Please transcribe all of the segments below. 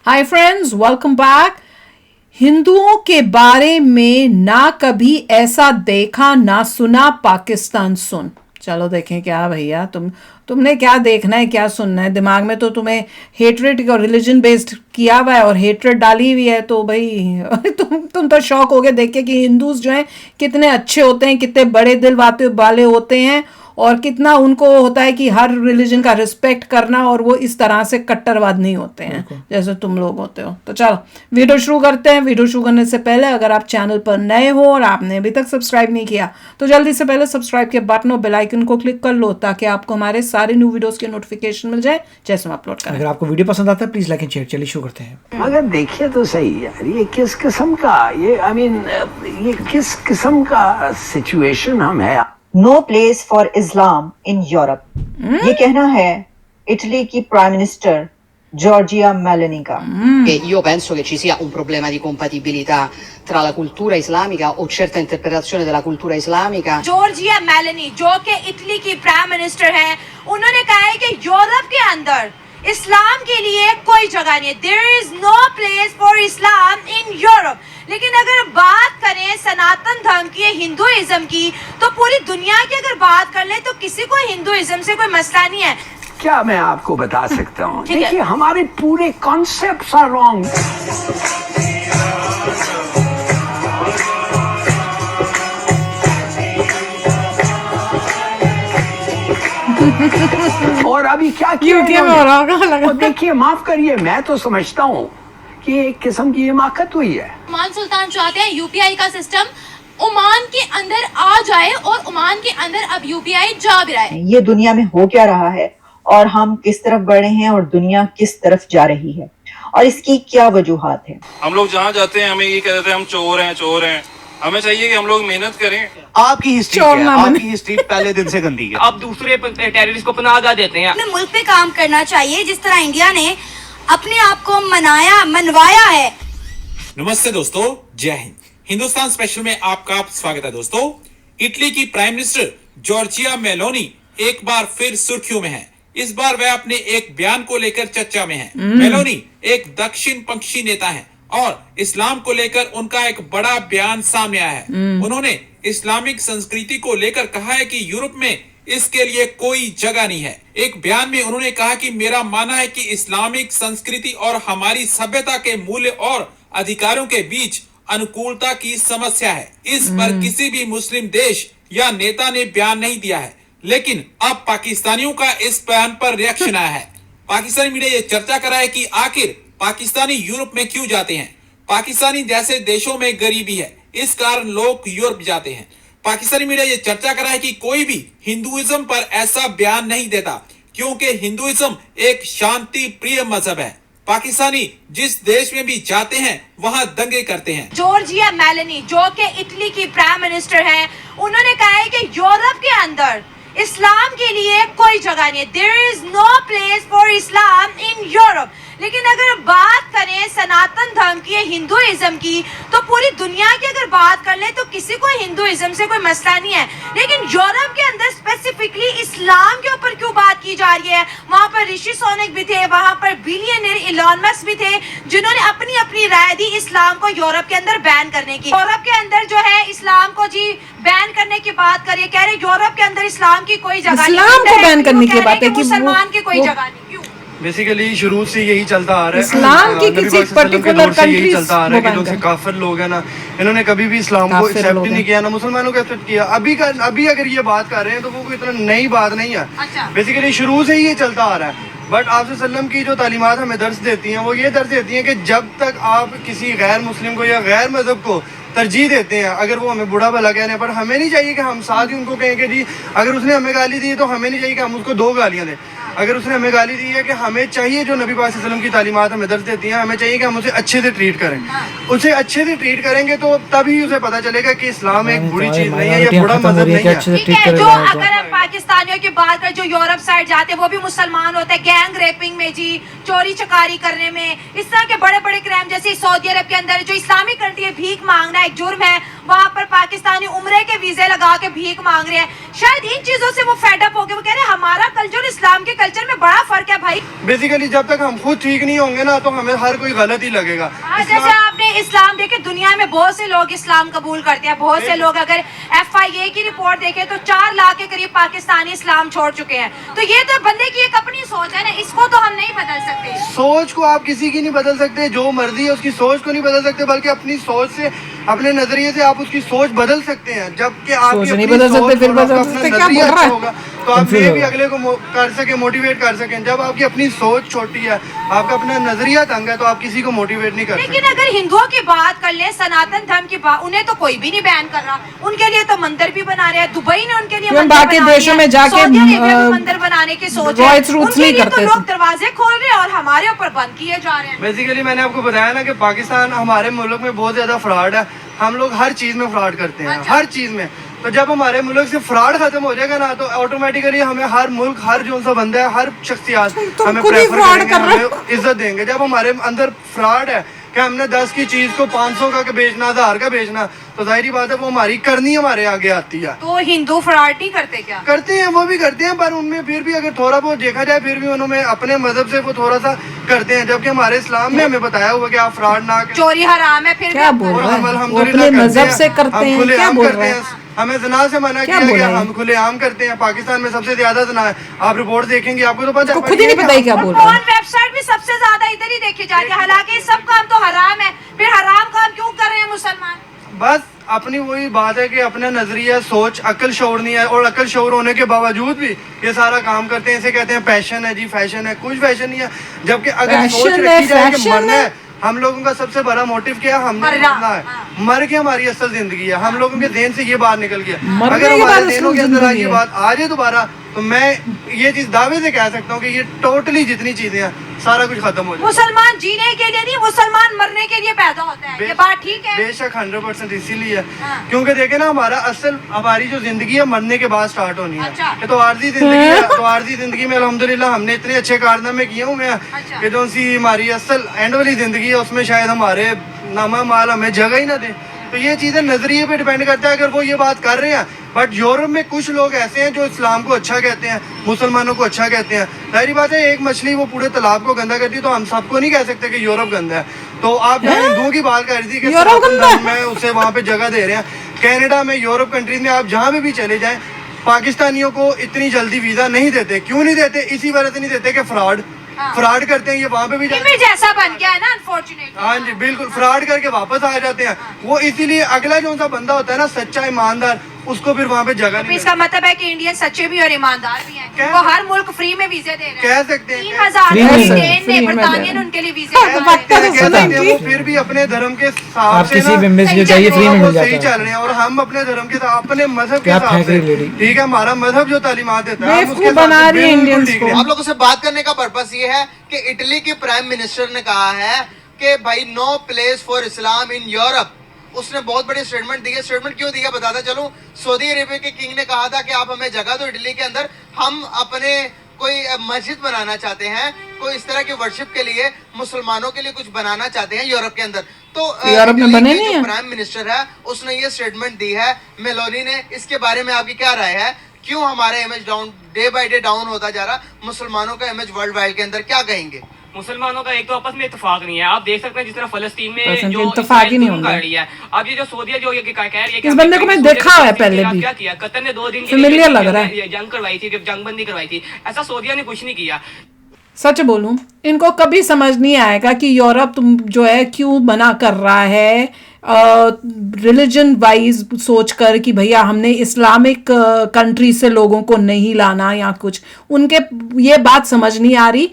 Hi friends, welcome back. हिंदुओं के बारे में ना कभी ऐसा देखा ना सुना, पाकिस्तान सुन। चलो देखें क्या भैया, तुमने क्या देखना है, क्या सुनना है। दिमाग में तो तुम्हें हेट्रेड और रिलीजन बेस्ड किया हुआ है और हेट्रेड डाली हुई है, तो भाई तुम तो शौक हो गए देख के कि हिंदूज जो हैं कितने अच्छे होते हैं, कितने बड़े दिल वाले होते हैं और कितना उनको होता है कि हर रिलीजन का रिस्पेक्ट करना, और वो इस तरह से कट्टरवाद नहीं होते हैं जैसे तुम लोग होते हो। तो चलो वीडियो शुरू करते हैं। वीडियो शुरू करने से पहले अगर आप चैनल पर नए हो और आपने अभी तक सब्सक्राइब नहीं किया तो जल्दी से पहले सब्सक्राइब के बटन और बेल आइकन को क्लिक कर लो ताकि आपको हमारे सारे न्यू वीडियोस के नोटिफिकेशन मिल जाए जैसे हम अपलोड करें। अगर आपको वीडियो पसंद आता है प्लीज लाइक एंड शेयर। चलिए शुरू करते हैं। मगर देखिए तो सही यार, ये किस किस्म का ये किस किस्म का सिचुएशन हम है। No place for Islam in Europe, ये कहना है इटली की प्राइम मिनिस्टर Giorgia Meloni का। Io penso che ci sia un problema di compatibilità tra la cultura islamica o certa interpretazione della cultura islamica. Giorgia Meloni जो कि Italy की prime minister हैं, उन्होंने कहा है कि यूरोप के अंदर इस्लाम के लिए कोई जगह नहीं है। There is no place for Islam in Europe। लेकिन अगर बात करें सनातन धर्म की, हिंदुइज्म की, तो पूरी दुनिया की अगर बात कर ले तो किसी को हिंदुइज्म से कोई मसला नहीं है। क्या मैं आपको बता सकता हूँ, देखिए हमारे पूरे कॉन्सेप्ट्स आर रॉन्ग। और अभी क्या किया इन्होंने? देखिए माफ करिए, मैं तो समझता हूँ कि एक किस्म की हिमाकत हुई है। ओमान सुल्तान चाहते हैं यूपीआई का सिस्टम ओमान के अंदर आ जाए और ओमान के अंदर अब यूपीआई जा भी रहा है। ये दुनिया में हो क्या रहा है और हम किस तरफ बढ़ रहे हैं और दुनिया किस तरफ जा रही है और इसकी क्या वजूहात है। हम लोग जहाँ जाते हैं हमें ये कहते हैं हम चोर हैं। हमें चाहिए कि हम लोग मेहनत करें। आपकी हिस्ट्री है, आपकी हिस्ट्री पहले दिन से गंदी है। अब दूसरे टेररिस्ट को पनाह देते हैं। अपने मुल्क पे काम करना चाहिए जिस तरह इंडिया ने अपने आप को मनवाया है। नमस्ते दोस्तों, जय हिंद। हिंदुस्तान स्पेशल में आपका स्वागत है दोस्तों। इटली की प्राइम मिनिस्टर जॉर्जिया मेलोनी एक बार फिर सुर्खियों में है। इस बार वह अपने एक बयान को लेकर चर्चा में है। मेलोनी एक दक्षिण पंथी नेता है और इस्लाम को लेकर उनका एक बड़ा बयान सामने आया है। उन्होंने इस्लामिक संस्कृति को लेकर कहा है कि यूरोप में इसके लिए कोई जगह नहीं है। एक बयान में उन्होंने कहा कि मेरा मानना है कि इस्लामिक संस्कृति और हमारी सभ्यता के मूल्य और अधिकारों के बीच अनुकूलता की समस्या है। इस पर किसी भी मुस्लिम देश या नेता ने बयान नहीं दिया है, लेकिन अब पाकिस्तानियों का इस बयान पर रिएक्शन आया है। पाकिस्तानी मीडिया ये चर्चा कर रहा है कि आखिर पाकिस्तानी यूरोप में क्यों जाते हैं। पाकिस्तानी जैसे देशों में गरीबी है, इस कारण लोग यूरोप जाते हैं। पाकिस्तानी मीडिया ये चर्चा कर रहा है कि कोई भी हिंदुइज्म पर ऐसा बयान नहीं देता क्योंकि हिंदुइज्म एक शांति प्रिय मजहब है। पाकिस्तानी जिस देश में भी जाते हैं वहां दंगे करते हैं। जॉर्जिया मेलोनी जो कि इटली की प्राइम मिनिस्टर हैं, उन्होंने कहा है कि यूरोप के अंदर इस्लाम के लिए कोई जगह नहीं है। There is no place for Islam in Europe। लेकिन अगर बात करें सनातन धर्म की, हिंदुइज्म की, तो पूरी दुनिया की अगर बात कर ले तो किसी को हिंदुइज्म से कोई मसला नहीं है। लेकिन यूरोप के अंदर स्पेसिफिकली इस्लाम के ऊपर क्यों बात की जा रही है? वहाँ पर ऋषि सोनक भी थे, वहाँ पर बिलियनियर इलॉन मस्क भी थे, जिन्होंने अपनी अपनी राय दी इस्लाम को यूरोप के अंदर बैन करने की। यूरोप के अंदर जो है इस्लाम को जी बैन करने की बात करिए, कह रहे यूरोप के अंदर इस्लाम की कोई जगह नहीं, इस्लाम को बैन करने की बात है कि मुसलमान की कोई जगह नहीं। क्यों? बेसिकली शुरू से यही चलता आ रहा है। इस्लाम की किसी पर्टिकुलर से यही चलता आ रहा है कि जो से काफिर लोग हैं ना, इन्होंने कभी भी इस्लाम को एक्सेप्ट नहीं किया, ना मुसलमानों को एक्सेप्ट किया। अभी अगर ये बात कर रहे हैं तो वो कोई इतना नई बात नहीं है। बेसिकली शुरू से ही ये चलता आ रहा है। बट आप सल्लम की जो तालीमात हमें दर्ज देती हैं वो ये दर्ज देती हैं कि जब तक आप किसी गैर मुस्लिम को या गैर मजहब को तरजीह देते हैं, अगर वो हमें बुरा भला कहने पर, हमें नहीं चाहिए कि हम साथ ही उनको कहें कि जी अगर उसने हमें गाली दी तो हमें नहीं चाहिए कि हम उसको 2 गालियां दें। अगर उसने हमें गाली दी है कि हमें चाहिए जो नबी पाक सल्लल्लाहु अलैहि वसल्लम की तालीमात हमें दर्ज देती हैं, हमें चाहिए कि हम उसे अच्छे से ट्रीट करें। उसे अच्छे से ट्रीट करेंगे तो तभी उसे पता चलेगा कि इस्लाम एक बुरी चीज नहीं है, ये बुरा मजहब नहीं है। ठीक है, जो अगर हम पाकिस्तानियों की बात करें जो यूरोप साइड जाते हैं वो भी मुसलमान होते हैं, गैंग रेपिंग में जी, चोरी चकारी करने में, इस तरह के बड़े बड़े क्राइम जैसे सऊदी अरब के अंदर जो इस्लामिक कंट्री है, भीख मांगना एक जुर्म है, वहां पर पाकिस्तानी उम्रे के वीजे लगा के भीख मांग रहे हैं। शायद इन चीजों से वो फेडअप हो गए, वो कह रहे हैं हमारा कल्चर और इस्लाम के कल्चर में बड़ा फर्क है भाई। बेसिकली जब तक हम खुद ठीक नहीं होंगे ना तो हमें हर कोई गलत ही लगेगा। जैसे आपने इस्लाम देखे, दुनिया में बहुत से लोग इस्लाम कबूल करते हैं, बहुत से लोग अगर FIA की रिपोर्ट देखे तो 4 लाख के करीब पाकिस्तानी इस्लाम छोड़ चुके हैं। तो ये तो बंदे की एक अपनी सोच है ना, इसको तो हम नहीं बदल सकते। सोच को आप किसी की नहीं बदल सकते, जो मर्जी है उसकी सोच को नहीं बदल सकते, बल्कि अपनी सोच से, अपने नजरिए से आप उसकी सोच बदल सकते हैं। जबकि आपकी नहीं अपनी बदल सोच सकते, फिर और बदल अपना सकते, क्या नजरिया बोल रहा अच्छा है? होगा तो आप ये भी अगले को कर सके, मोटिवेट कर सकें। जब आपकी अपनी सोच छोटी है, आपका अपना नजरिया तंग है, तो आप किसी को मोटिवेट नहीं कर सकते। लेकिन अगर हिंदुओं की बात कर ले, सनातन धर्म की बात, उन्हें तो कोई भी नहीं बैन कर रहा, उनके लिए तो मंदिर भी बना रहे हैं। दुबई ने उनके लिए मंदिर बाकी बना देशों दिए, में जाके सऊदी अरेबिया में मंदिर बनाने की सोच है, उनके लिए तो लोग दरवाजे खोल रहे हैं और हमारे ऊपर बंद किए जा रहे हैं। बेसिकली मैंने आपको बताया ना कि पाकिस्तान, हमारे मुल्क में बहुत ज्यादा फ्रॉड है। हम लोग हर चीज में फ्रॉड करते हैं, हर चीज में। तो जब हमारे मुल्क से फ्रॉड खत्म हो जाएगा ना, तो ऑटोमेटिकली हमें हर मुल्क, हर जो सा बंदा है, हर शख्सियत हमें प्रेफर करेंगे, हमें इज्जत देंगे। जब हमारे अंदर फ्रॉड है कि हमने 10 की चीज को 500 का बेचना, 1000 का बेचना, तो जाहिर बात है वो हमारी करनी हमारे आगे आती है। तो हिंदू फ्रॉड नहीं करते क्या? करते हैं, वो भी करते हैं, पर उनमें फिर भी अगर थोड़ा बहुत देखा जाए, फिर भी उन्होंने अपने मजहब से वो थोड़ा सा करते हैं। जबकि हमारे इस्लाम में हमें बताया हुआ कि आप फ्रॉड ना करें, चोरी हराम है, फिर क्या बोल रहे हैं? वो अपने मजहब से करते हैं, क्या बोल रहे हैं? हमें जना से मना किया गया, हम खुलेआम करते हैं। पाकिस्तान में सबसे ज्यादा जना है, आप रिपोर्ट देखेंगे आपको तो पता है। खुद ही नहीं पता ही क्या बोल रहे हैं। वेबसाइट भी सबसे ज्यादा इधर ही देखी जाती है, हालांकि सब काम तो हराम है, फिर हराम काम क्यों कर रहे हैं मुसलमान? बस अपनी वही बात है कि अपना नजरिया, सोच, अक्ल शौर नहीं है, और अक्ल शौर होने के बावजूद भी ये सारा काम करते हैं। इसे कहते हैं पैशन है जी, फैशन है। कुछ फैशन नहीं है। जबकि अगर सोच रखी जाए कि मरना है, हम लोगों का सबसे बड़ा मोटिव क्या है? हमने मरना है। मर के हमारी असल जिंदगी है। हम लोगों के देन से ये बात निकल गया। अगर हमारे देनों के अंदर ये बात आ जाए दोबारा, तो मैं ये चीज दावे से कह सकता हूँ कि ये टोटली जितनी चीजें हैं सारा कुछ खत्म हो जाए। मुसलमान जीने के लिए नहीं, मुसलमान मरने के लिए पैदा होता है। ये बात ठीक है? बेशक 100% इसीलिए, क्योंकि देखे ना, हमारा असल, हमारी जो जिंदगी है मरने के बाद स्टार्ट होनी है। ये तो आर्जी जिंदगी है। तो आर्जी जिंदगी में अल्हम्दुलिल्लाह हमने इतने अच्छे कारनामे किए हुए हैं कि जो सी हमारी असल एंड वाली जिंदगी है, उसमें शायद हमारे नामा माल हमें जगह ही ना दे। तो ये चीजें नजरिए पे डिपेंड करता है। अगर वो ये बात कर रहे हैं, बट यूरोप में कुछ लोग ऐसे हैं जो इस्लाम को अच्छा कहते हैं, मुसलमानों को अच्छा कहते हैं। जाहिर बात है, एक मछली वो पूरे तालाब को गंदा करती है, तो हम सबको नहीं कह सकते कि यूरोप गंदा है। तो आप जहाँ हिंदुओं की बात कर रही थी कि में उसे वहाँ पे जगह दे रहे हैं, कनाडा में, यूरोप कंट्रीज में आप जहाँ भी चले जाएं, पाकिस्तानियों को इतनी जल्दी वीजा नहीं देते। क्यों नहीं देते? इसी वजह से नहीं देते कि फ्रॉड करते हैं। ये वहाँ पे भी इमेज ऐसा बन गया है ना, अनफॉर्चुनेटली। हाँ जी, बिल्कुल फ्रॉड करके वापस आ जाते हैं वो। इसीलिए अगला जो सा बंदा होता है ना, सच्चा ईमानदार, उसको फिर वहाँ पे जगह नहीं। इसका मतलब है कि इंडियन सच्चे भी और ईमानदार भी हैं। वो हर मुल्क फ्री में वीजे दे रहे हैं। कह सकते हैं 3000 बरतानिया ने उनके लिए वीजे वो फिर भी अपने धर्म के हिसाब से सही चल रहे हैं। और हम अपने धर्म के साथ, अपने मजहब के हिसाब से, ठीक है, हमारा मजहब जो तालीमात देता है, हम उसके साथ। आप लोगों से बात करने का पर्पस ये है कि इटली के प्राइम मिनिस्टर ने कहा है कि भाई no place for Islam in Europe. उसने बहुत बड़ी स्टेटमेंट दी है। स्टेटमेंट क्यों दी है बताता चलूं। सऊदी अरेबिया के किंग ने कहा था कि आप हमें जगह दो इटली के अंदर, हम अपने कोई मस्जिद बनाना चाहते हैं, कोई इस तरह की वर्शिप के लिए, मुसलमानों के लिए कुछ बनाना चाहते हैं यूरोप के अंदर। तो यूरोप में बने नहीं है। प्राइम मिनिस्टर है, उसने ये स्टेटमेंट दी है, मेलोनी ने। इसके बारे में आपकी क्या राय है? क्यों हमारा image down, day by day down होता जा रहा? मुसलमानों का इमेज वर्ल्ड वाइड के अंदर क्या कहेंगे? मुसलमानों का एक तो आपस में इत्तेफाक नहीं है। आप देख सकते हैं जिस तरह फलस्तीन में जो इत्तेफाक ही नहीं होगा। है, अब ये जो सऊदी जो ये कह रही है कि इस बंदे को मैं देखा है पहले भी। क्या किया? कतर ने 2 दिन फेमिलियर लग रहा है। जंग करवाई थी, जंगबंदी करवाई थी। ऐसा सऊदिया ने कुछ नहीं किया। सच बोलूं, इनको कभी समझ नहीं आएगा कि यूरोप तुम जो है क्यों मना कर रहा है रिलीजन वाइज सोचकर कि भैया हमने इस्लामिक कंट्री से लोगों को नहीं लाना या कुछ। उनके ये बात समझ नहीं आ रही।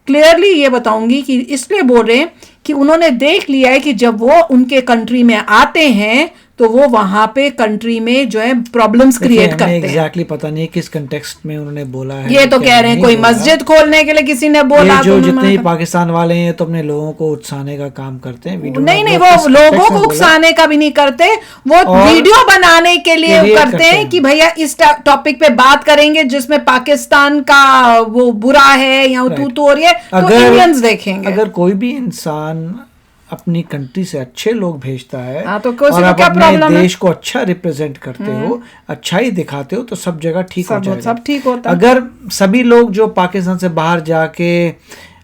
क्लियरली ये बताऊंगी कि इसलिए बोल रहे हैं कि उन्होंने देख लिया है कि जब वो उनके कंट्री में आते हैं तो वो वहां पे कंट्री में जो है प्रॉब्लम्स क्रिएट करते हैं। एग्जैक्टली पता नहीं किस कंटेक्स्ट में उन्होंने बोला है। ये तो कह रहे हैं कोई मस्जिद खोलने के लिए किसी ने बोला। जो जितने ही पाकिस्तान वाले हैं तो अपने लोगों को उकसाने का काम करते हैं। नहीं, वो लोगों को उकसाने का भी नहीं करते, वो वीडियो बनाने के लिए करते हैं कि भैया इस टॉपिक पे बात करेंगे जिसमें पाकिस्तान का वो बुरा है या तू तो हो रही है, तो इंडियंस देखेंगे। अगर कोई भी इंसान अपनी कंट्री से अच्छे लोग भेजता है हाँ, तो किसी और को आप क्या अपने प्रॉब्लम है? देश को अच्छा रिप्रेजेंट करते हो, अच्छा ही दिखाते हो, तो सब जगह ठीक हो जाएगा। सब ठीक होता है। अगर सभी लोग जो पाकिस्तान से बाहर जाके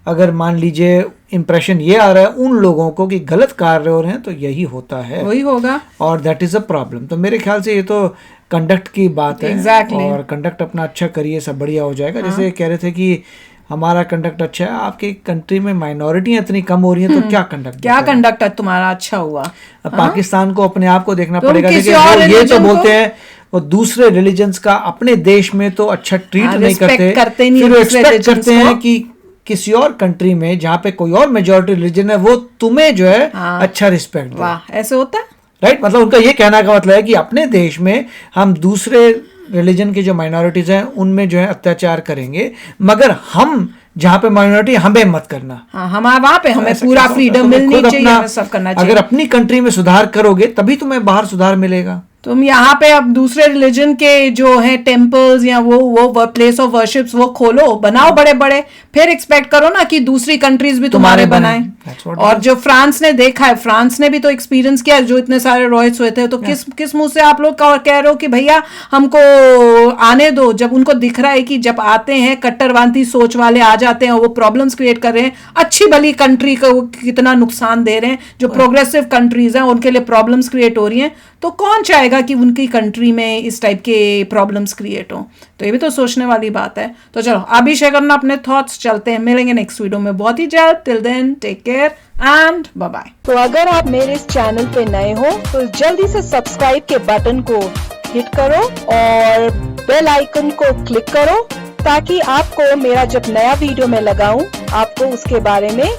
अगर मान लीजिए इम्प्रेशन ये आ रहा है उन लोगों को कि गलत कार्य हो रहे हैं, तो यही होता है, वही होगा और दैट इज अ प्रॉब्लम। तो मेरे ख्याल से ये तो कंडक्ट की बात है। Exactly. और कंडक्ट अपना अच्छा करिए, सब बढ़िया हो जाएगा। जैसे कह रहे थे कि हमारा कंडक्ट अच्छा है, आपकी कंट्री में माइनॉरिटियां इतनी कम हो रही हैं, तो क्या कंडक्ट क्या कंडक्ट तुम्हारा अच्छा हुआ? अब पाकिस्तान को अपने आप को देखना तुम पड़ेगा। किसी देखिए, और वो ये तो religion बोलते को- हैं वो दूसरे रिलीजन्स का अपने देश में तो अच्छा ट्रीट नहीं respect करते नहीं फिर वो दूसरे एक्सपेक्ट religions करते हैं को। कि किसी और कंट्री में जहाँ पे कोई और मेजोरिटी रिलीजन है वो तुम्हें जो है अच्छा रिस्पेक्ट दे। वाह, ऐसे होता है? राइट, मतलब उनका ये कहना का मतलब है कि अपने देश में हम दूसरे रिलीजन की जो माइनॉरिटीज हैं उनमें जो है अत्याचार करेंगे, मगर हम जहाँ पे माइनॉरिटी हमें मत करना। हाँ, हमारे वहाँ पे हमें ऐसा पूरा कैसा होता है? फ्रीडम तुम्हें मिलनी खुद चाहिए, अपना- हमें सब करना चाहिए। अगर अपनी कंट्री में सुधार करोगे तभी तुम्हें बाहर सुधार मिलेगा। तुम यहाँ पे अब दूसरे रिलीजन के जो है टेम्पल्स या वो प्लेस ऑफ वर्शिप्स वो खोलो, बनाओ बड़े बड़े, फिर एक्सपेक्ट करो ना कि दूसरी कंट्रीज भी तुम्हारे बनाएं। That's what it और is. जो फ्रांस ने देखा है, फ्रांस ने भी तो एक्सपीरियंस किया है, जो इतने सारे रॉयट्स हुए थे, तो किस मुंह से आप लोग कह रहे हो कि भैया हमको आने दो, जब उनको दिख रहा है कि जब आते हैं कट्टरवादी सोच वाले आ जाते हैं, वो प्रॉब्लम्स क्रिएट कर रहे हैं, अच्छी भली कंट्री को वो कितना नुकसान दे रहे हैं, जो प्रोग्रेसिव कंट्रीज हैं उनके लिए प्रॉब्लम्स क्रिएट हो रही हैं, तो कौन चाहेगा कि उनकी कंट्री में इस टाइप के प्रॉब्लम्स क्रिएट हो? तो ये भी तो सोचने वाली बात है। तो चलो आप भी शेयर करना अपने थॉट्स, चलते हैं, मिलेंगे नेक्स्ट वीडियो में बहुत ही जल्द। Till then take care and bye bye. तो अगर आप मेरे इस चैनल पे नए हो तो जल्दी से सब्सक्राइब के बटन को हिट करो और बेल आइकन को क्लिक करो, ताकि आपको मेरा जब नया वीडियो मैं लगाऊं आपको उसके बारे में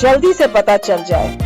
जल्दी से पता चल जाए।